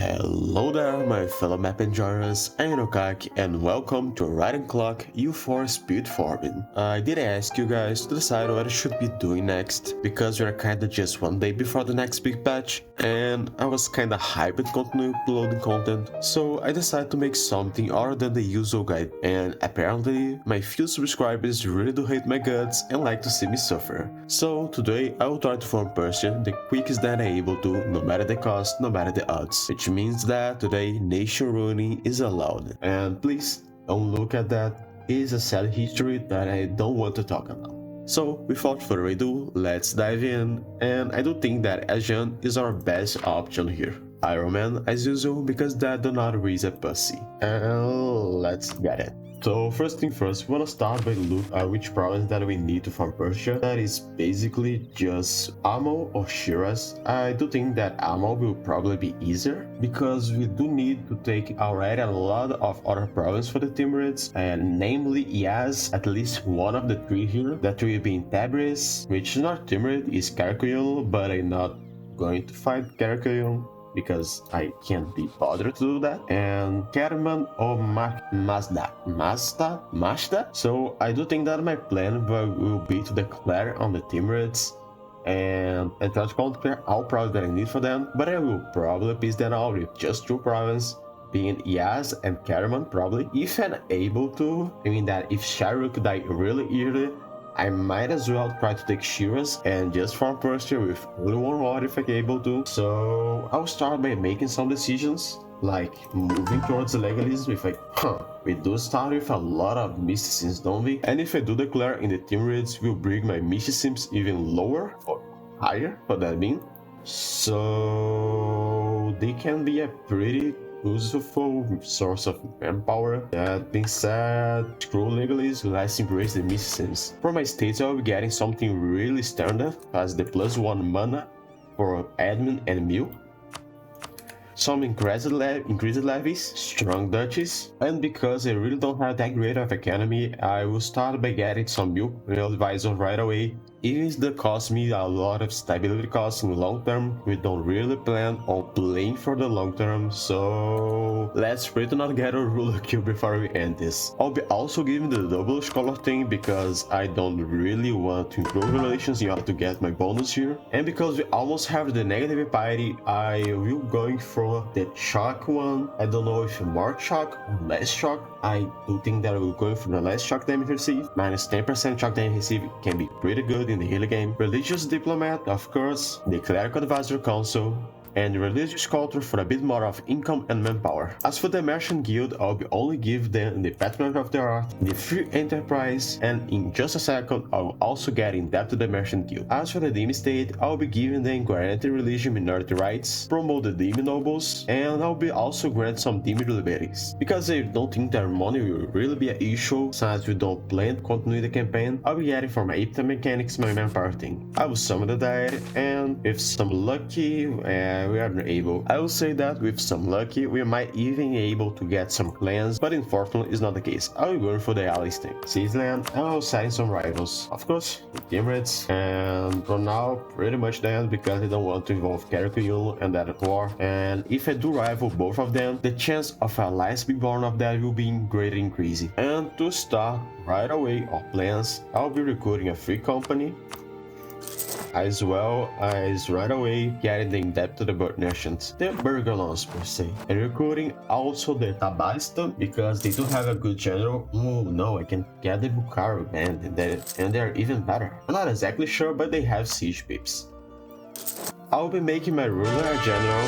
Hello there, my fellow map enjoyers, I'm eu4 and welcome to Riding Clock EU4 Speed Farming. I did ask you guys to decide what I should be doing next, because we're kinda just one day before the next big patch, and I was kinda hyped to continue uploading content, so I decided to make something other than the usual guide, and apparently my few subscribers really do hate my guts and like to see me suffer. So today I will try to farm Persia the quickest that I'm able to, no matter the cost, no matter the odds, which means that today nation ruining is allowed. And please don't look at that, it is a sad history that I don't want to talk about. So without further ado, let's dive in, and I do think that Asian is our best option here. Iron Man as usual, because that do not raise a pussy. And let's get it. So first thing first, we wanna start by look at which province that we need to farm Persia. That is basically just Amo or Shiraz. I do think that Amo will probably be easier, because we do need to take already a lot of other provinces for the Timurids, and namely Yaz, at least one of the three here, that will be in Tabriz, which is not Timurid, is Karakuyun, but I'm not going to fight Karakuyun, because I can't be bothered to do that, and Kerman or Mazda. So I do think that my plan will be to declare on the Timurids and try to conquer all provinces that I need for them, but I will probably piece them out with just two provinces, being Yaz and Kerman probably. If I'm able to, I mean that if Sharuk die really early, I might as well try to take Shiraz and just farm Persia with only one rod if I'm able to. So I'll start by making some decisions, like moving towards legalism if we do start with a lot of mysticisms, don't we? And if I do declare in the Timurids, will bring my mysticisms even lower or higher, what that mean? So they can be a pretty useful source of manpower. That being said, screw legalism, let's embrace the mysticisms. For my states, I'll be getting something really standard as the +1 mana for admin and milk, some increased levies, strong duchies, and because I really don't have that great of economy, I will start by getting some milk real advisor right away. Even if that costs me a lot of stability costs in the long term, we don't really plan on playing for the long term, so let's pray to not get a ruler kill before we end this. I'll be also giving the double scholar thing because I don't really want to improve relations in order to get my bonus here, and because we almost have the negative piety, I will going for the shock one. I don't know if more shock or less shock. I do think that I will go for the less shock damage received. Minus 10% shock damage received can be pretty good in the early game. Religious Diplomat, of course, the Clerical Advisor Council, and Religious Culture for a bit more of income and manpower. As for the Merchant Guild, I'll be only give them the Patronage of the Art, the Free Enterprise, and in just a second, I'll also get in depth to the Merchant Guild. As for the Demi State, I'll be giving them guaranteed religion minority rights, promote the Demi Nobles, and I'll be also grant some Demi liberties. Because I don't think their money will really be an issue, since we don't plan to continue the campaign, I'll be getting for my Ipta mechanics my manpower thing. I will summon the dead, and with some lucky, we are able. I will say that with some lucky, we might even be able to get some clans, but unfortunately it's not the case. I will go for the allies thing. Seasland, and I'll sign some rivals. Of course, the Timurids, and for now, pretty much that, because I don't want to involve Karakuyun and that war. And if I do rival both of them, the chance of alliance being born of that will be greatly increasing. And to start right away our plans, I'll be recruiting a free company, as well as right away getting the in-depth to the bird nations, the Burgalons per se, and recruiting also the Tabasta because they do have a good general. Oh no, I can get the Bukhara band, and they're even better. I'm not exactly sure, but they have siege pips. I'll be making my ruler a general,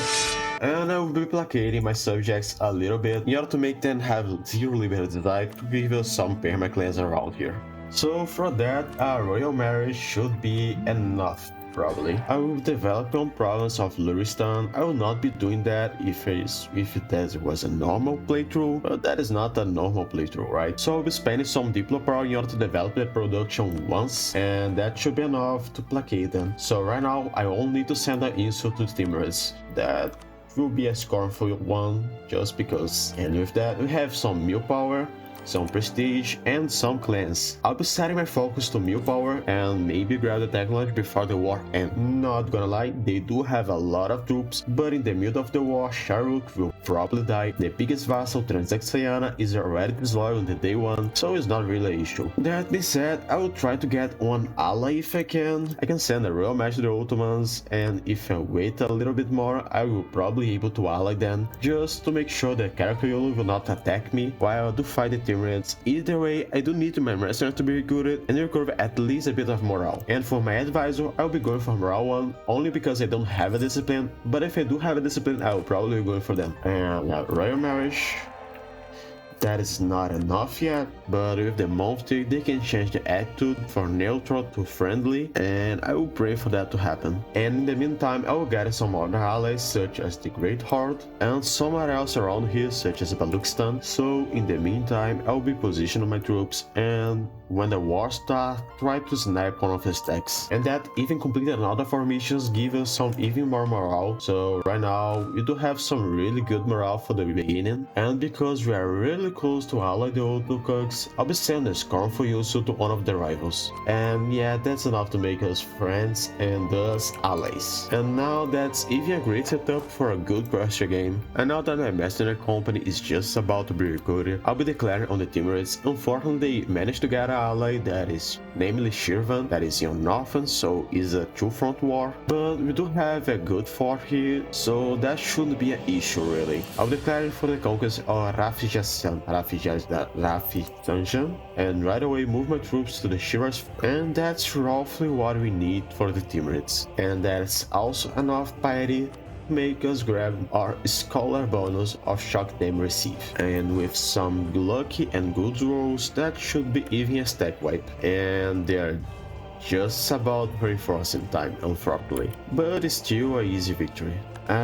and I will be placating my subjects a little bit in order to make them have zero liberty desire to give us some permaclans around here. So for that, a royal marriage should be enough, probably. I will develop one province of Luristan. I will not be doing that if that was a normal playthrough, but that is not a normal playthrough, right? So I'll be spending some Diplo power in order to develop the production once, and that should be enough to placate them. So right now, I only need to send an insult to the Timurids. That will be a scornful one, just because. And with that, we have some mill power, some prestige, and some clans. I'll be setting my focus to mill power and maybe grab the technology before the war. And not gonna lie, they do have a lot of troops, but in the middle of the war, Sharuk will probably die. The biggest vassal, Transaxiana, is already disloyal on the day one, so it's not really an issue. That being said, I will try to get one ally if I can. I can send a real match to the Ottomans, and if I wait a little bit more, I will probably be able to ally them, just to make sure that character Yolo will not attack me while I do fight the Timurids. Either way, I do need my mercenary to be recruited and recover at least a bit of morale. And for my advisor, I'll be going for morale 1, only because I don't have a discipline, but if I do have a discipline, I will probably be going for them. And Royal Marriage. That is not enough yet, but with the monthly they can change the attitude for neutral to friendly, and I will pray for that to happen. And in the meantime, I will get some other allies such as the Great Horde and somewhere else around here such as Baluchistan. So in the meantime, I will be positioning my troops, and when the war starts, try to snipe one of the stacks. And that even completing another 4 missions give us some even more morale. So right now we do have some really good morale for the beginning, and because we are really close to ally the old Nukuks, I'll be sending a scorn for Yusu to one of the rivals. And yeah, that's enough to make us friends and thus allies. And now that's even a great setup for a good Persia game. And now that my mercenary company is just about to be recruited, I'll be declaring on the Timurids. Unfortunately, they managed to get an ally that is namely Shirvan, that is in Northern, so it's a two-front war. But we do have a good fort here, so that shouldn't be an issue really. I'll declare it for the conquest of Rafijanjan, and right away move my troops to the Shiraz, and that's roughly what we need for the Timurids. And that's also enough piety make us grab our scholar bonus of shock them receive, and with some lucky and good rolls that should be even a stack wipe, and they're just about reinforcing time unfortunately, but it's still a easy victory.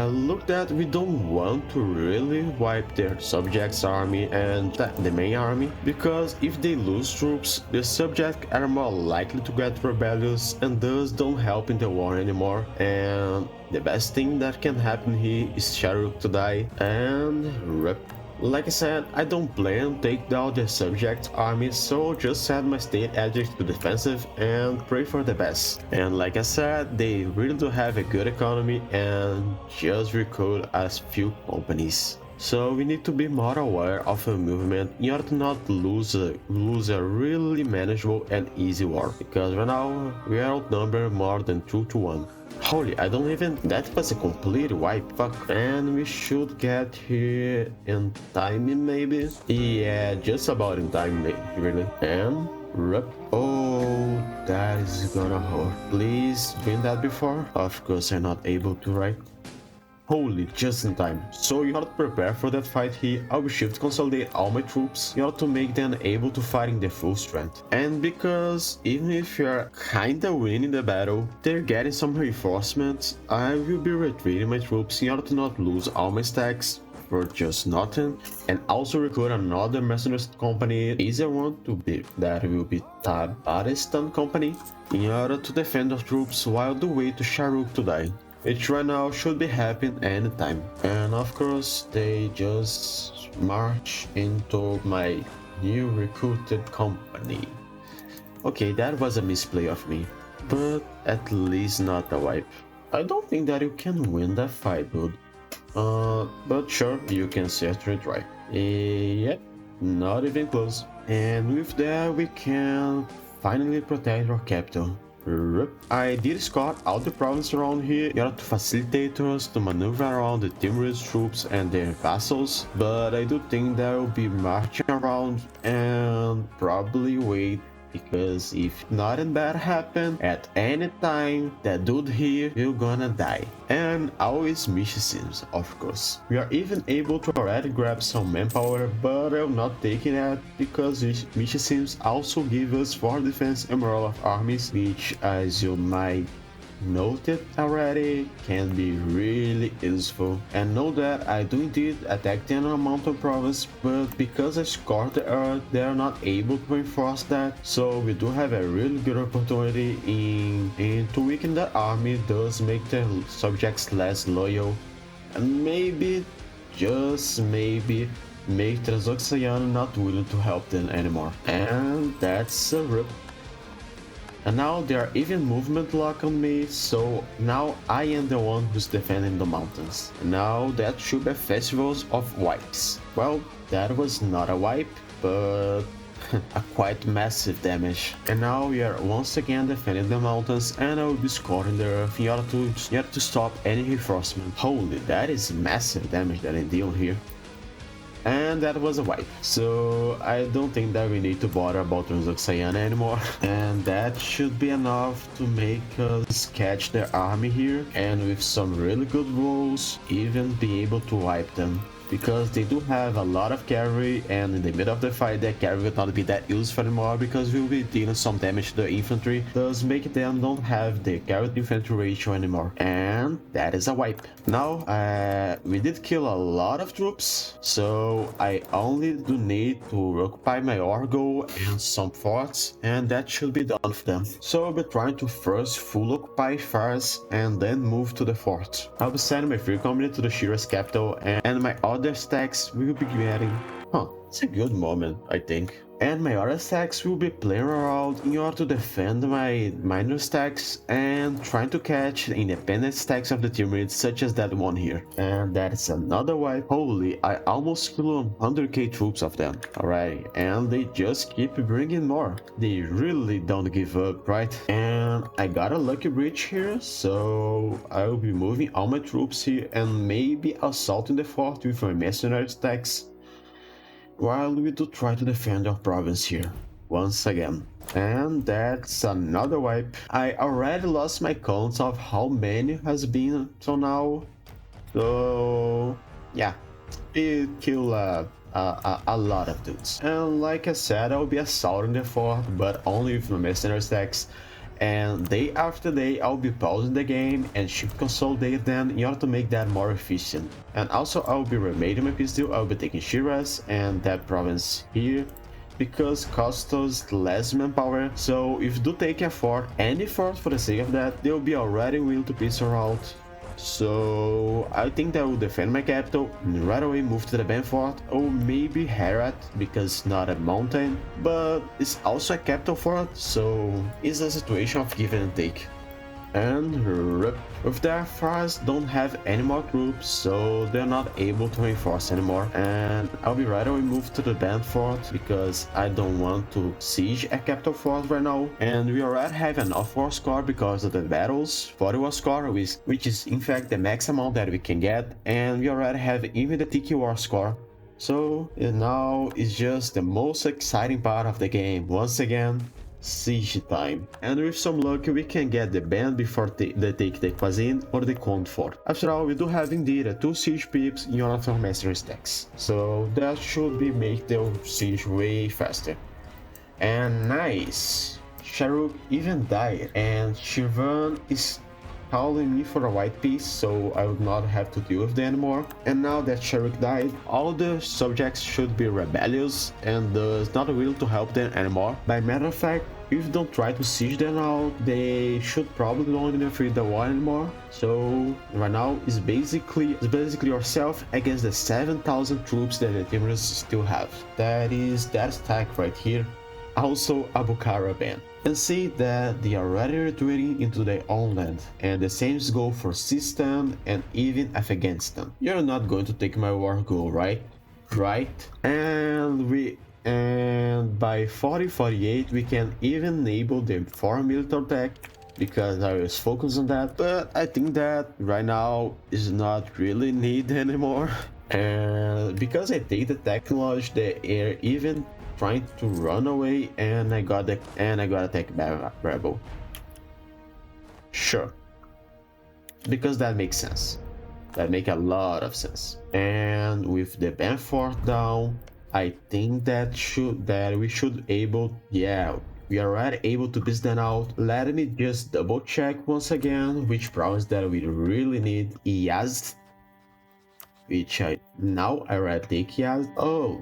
Look that we don't want to really wipe their subjects army and the main army, because if they lose troops, the subjects are more likely to get rebellious and thus don't help in the war anymore, and the best thing that can happen here is Sharuk to die and rip. Like I said, I don't plan to take down the subject army, so just set my state adject to defensive and pray for the best. And like I said, they really do have a good economy and just recruit as few companies. So we need to be more aware of a movement in order to not lose a really manageable and easy war, because right now we are outnumbered more than 2 to 1. Holy, I don't even... that was a complete wipe, fuck. And we should get here in time maybe? Yeah, just about in time really. And... rip. Oh, that is gonna hurt. Please win that before? Of course I'm not able to, right? Holy, just in time. So in order to prepare for that fight here, I will shift consolidate all my troops in order to make them able to fight in their full strength. And because even if you're kinda winning the battle, they're getting some reinforcements, I will be retreating my troops in order to not lose all my stacks for just nothing, and also recruit another mercenaries company, easier one to be, that will be Tabaristan company, in order to defend our troops while the way to Sharuk to die, which right now should be happening anytime. And of course they just march into my new recruited company. Okay, that was a misplay of me, but at least not a wipe. I don't think that you can win that fight, dude. But sure, you can certainly try. Yep, not even close. And with that we can finally protect our capital. I did scout all the provinces around here in order to facilitate us to maneuver around the Timurids troops and their vassals, but I do think that I will be marching around and probably wait, because if nothing bad happen at any time, that dude here will gonna die. And always mission sims, of course. We are even able to already grab some manpower, but I'm not taking that because mission sims also give us 4 defense and morale of armies, which, as you might noted already, can be really useful. And know that I do indeed attack the enemy mountain province, but because I scored the earth, they are not able to reinforce that, so we do have a really good opportunity in to weaken the army, thus make the subjects less loyal, and maybe, just maybe, make Transoxiana not willing to help them anymore. And that's a rip. And now they are even movement lock on me, so now I am the one who's defending the mountains. And now that should be festivals of wipes. Well, that was not a wipe, but a quite massive damage. And now we are once again defending the mountains, and I will be scoring the earth in order to stop any reinforcement. Holy, that is massive damage that I deal here. And that was a wipe. So I don't think that we need to bother about Transoxiana anymore. And that should be enough to make us catch their army here, and with some really good rolls, even be able to wipe them. Because they do have a lot of cavalry, and in the middle of the fight that cavalry will not be that useful anymore because we'll be dealing some damage to the infantry, thus making them don't have the cavalry infantry ratio anymore. And that is a wipe. Now, we did kill a lot of troops, so I only do need to occupy my Orgo and some forts, and that should be done for them. So I'll be trying to first full occupy Fars and then move to the fort. I'll be sending my free company to the Shira's capital, and my other stacks will be getting... it's a good moment, I think. And my other stacks will be playing around in order to defend my minor stacks and trying to catch the independent stacks of the Timurids, such as that one here. And that's another wipe. Holy, I almost killed 100k troops of them already, and they just keep bringing more. They really don't give up, right? And I got a lucky bridge here, so I will be moving all my troops here and maybe assaulting the fort with my mercenary stacks, while we do try to defend our province here once again. And that's another wipe. I already lost my count of how many has been till now, so yeah, it killed a lot of dudes. And like I said, I'll be assaulting the fort, but only with my mercenary stacks. And day after day, I'll be pausing the game and should consolidate them in order to make that more efficient. And also, I'll be remaking my peace deal. I'll be taking Shiraz and that province here, because costs us less manpower. So if do take a fort, any fort for the sake of that, they'll be already willing to peace her out. So I think that I will defend my capital and right away move to the Ben fort, or maybe Herat, because it's not a mountain, but it's also a capital fort, so it's a situation of give and take. And rip. With their Fars don't have any more troops, so they're not able to reinforce anymore. And I'll be right away move to the band fort because I don't want to siege a capital fort right now. And we already have enough war score because of the battles, 40 war score, which is in fact the max amount that we can get. And we already have even the Tiki war score. So now is just the most exciting part of the game. Once again, siege time. And with some luck we can get the band before they take the Quasin or the Count fort. After all, we do have indeed 2 siege pips in order for master stacks, so that should be make the siege way faster. And nice, Sharuk even died, and Shivan is calling me for a white piece, so I would not have to deal with them anymore. And now that Sharuk died, all the subjects should be rebellious and thus not willing to help them anymore. By matter of fact, if you don't try to siege them out, they should probably not interfere the war anymore. So right now it's basically yourself against the 7,000 troops that the Timurids still have. That is that stack right here. Also a Bukhara band. And see that they are already retreating into their own land, and the same goes for Sistan and even Afghanistan. You're not going to take my war goal, right? And by 40-48 we can even enable the foreign military tech, because I was focused on that, but I think that right now is not really needed anymore. And because I take the technology, they are even trying to run away, and I got attacked by a rebel. Sure, because that makes sense. That make a lot of sense. And with the band fort down, I think that we should able, yeah, we are already able to beat them out. Let me just double check once again which province that we really need. Yazd, which I already take Yazd. Oh,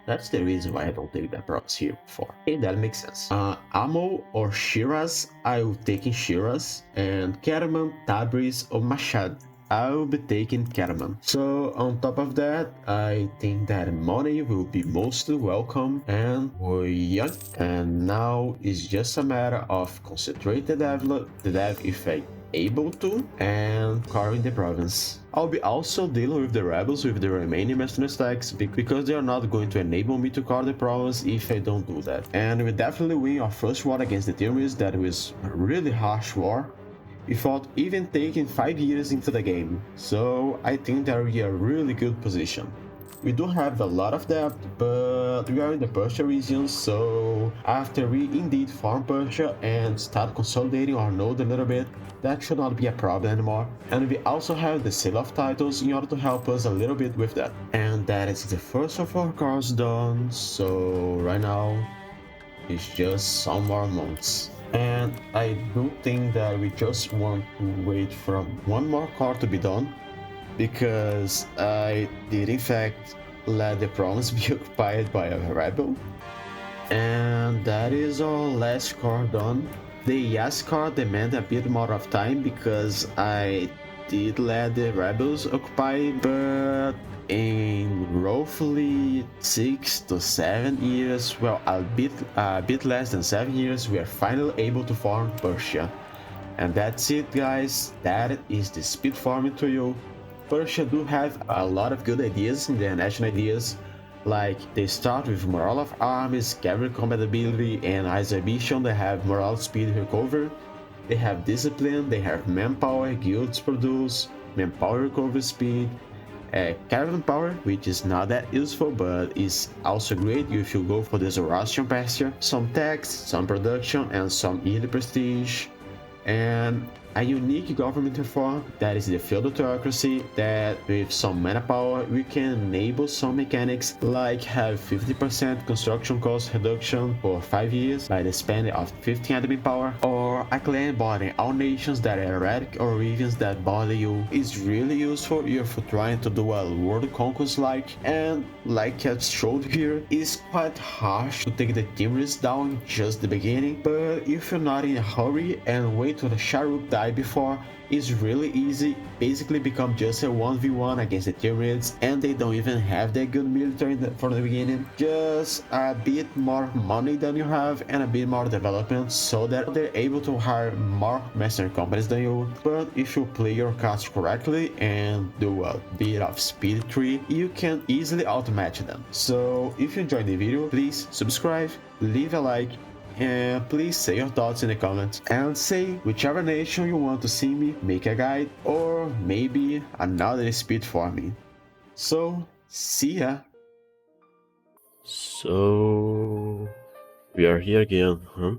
that's the reason why I don't take that province here before. Okay, that makes sense. Amo or Shiraz, I will take in Shiraz, and Kerman, Tabriz or Mashhad. I will be taking Cataman. So on top of that, I think that money will be mostly welcome and we're young. And now it's just a matter of concentrated the dev if I able to and carving the province. I'll be also dealing with the rebels with the remaining mercenary stacks because they are not going to enable me to carve the province if I don't do that. And we definitely win our first war against the Tyranids. That was a really harsh war without even taking 5 years into the game, so I think that we are in a really good position. We do have a lot of debt, but we are in the Persia region, so after we indeed farm Persia and start consolidating our node a little bit, that should not be a problem anymore. And we also have the sale of titles in order to help us a little bit with that. And that is the first of our cars done, so right now it's just some more months. And I do think that we just want to wait for one more car to be done, because I did in fact let the province be occupied by a rebel. And that is our last car done. The yes car demand a bit more of time because I did let the rebels occupy, but in roughly 6 to 7 years, well, a bit less than 7 years, we are finally able to farm Persia. And that's it, guys. That is the speed farming to you. Persia do have a lot of good ideas in their national ideas, like they start with morale of armies, cavalry combat ability, and as ambition they have morale, speed, recovery. They have discipline, they have manpower, guilds produce, manpower, recovery, speed, caravan power, which is not that useful but is also great if you go for the Zoroastrian Persia, some tax, some production, and some early prestige, and a unique government reform that is the feudal theocracy, that with some manpower we can enable some mechanics like have 50% construction cost reduction for 5 years by the spending of 15 admin power, or a clan bordering all nations that are erratic or regions that bother you is really useful if you're trying to do a world conquest and like as showed here, is quite harsh to take the Tyranids down just the beginning, but if you're not in a hurry and wait till the Sharuk die before, is really easy, basically become just a 1v1 against the Tyranids, and they don't even have that good military for the beginning, just a bit more money than you have and a bit more development so that they're able to hire more mercenary companies than you. But if you play your cards correctly and do a bit of speed tree, you can easily outmatch them. So if you enjoyed the video, please subscribe, leave a like, and please say your thoughts in the comments and say whichever nation you want to see me make a guide, or maybe another speed farming. So see ya. So we are here again, huh?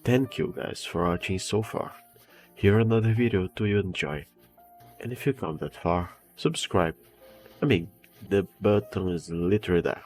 Thank you guys for watching so far. Here another video to you enjoy, and if you come that far, subscribe. I mean, the button is literally there.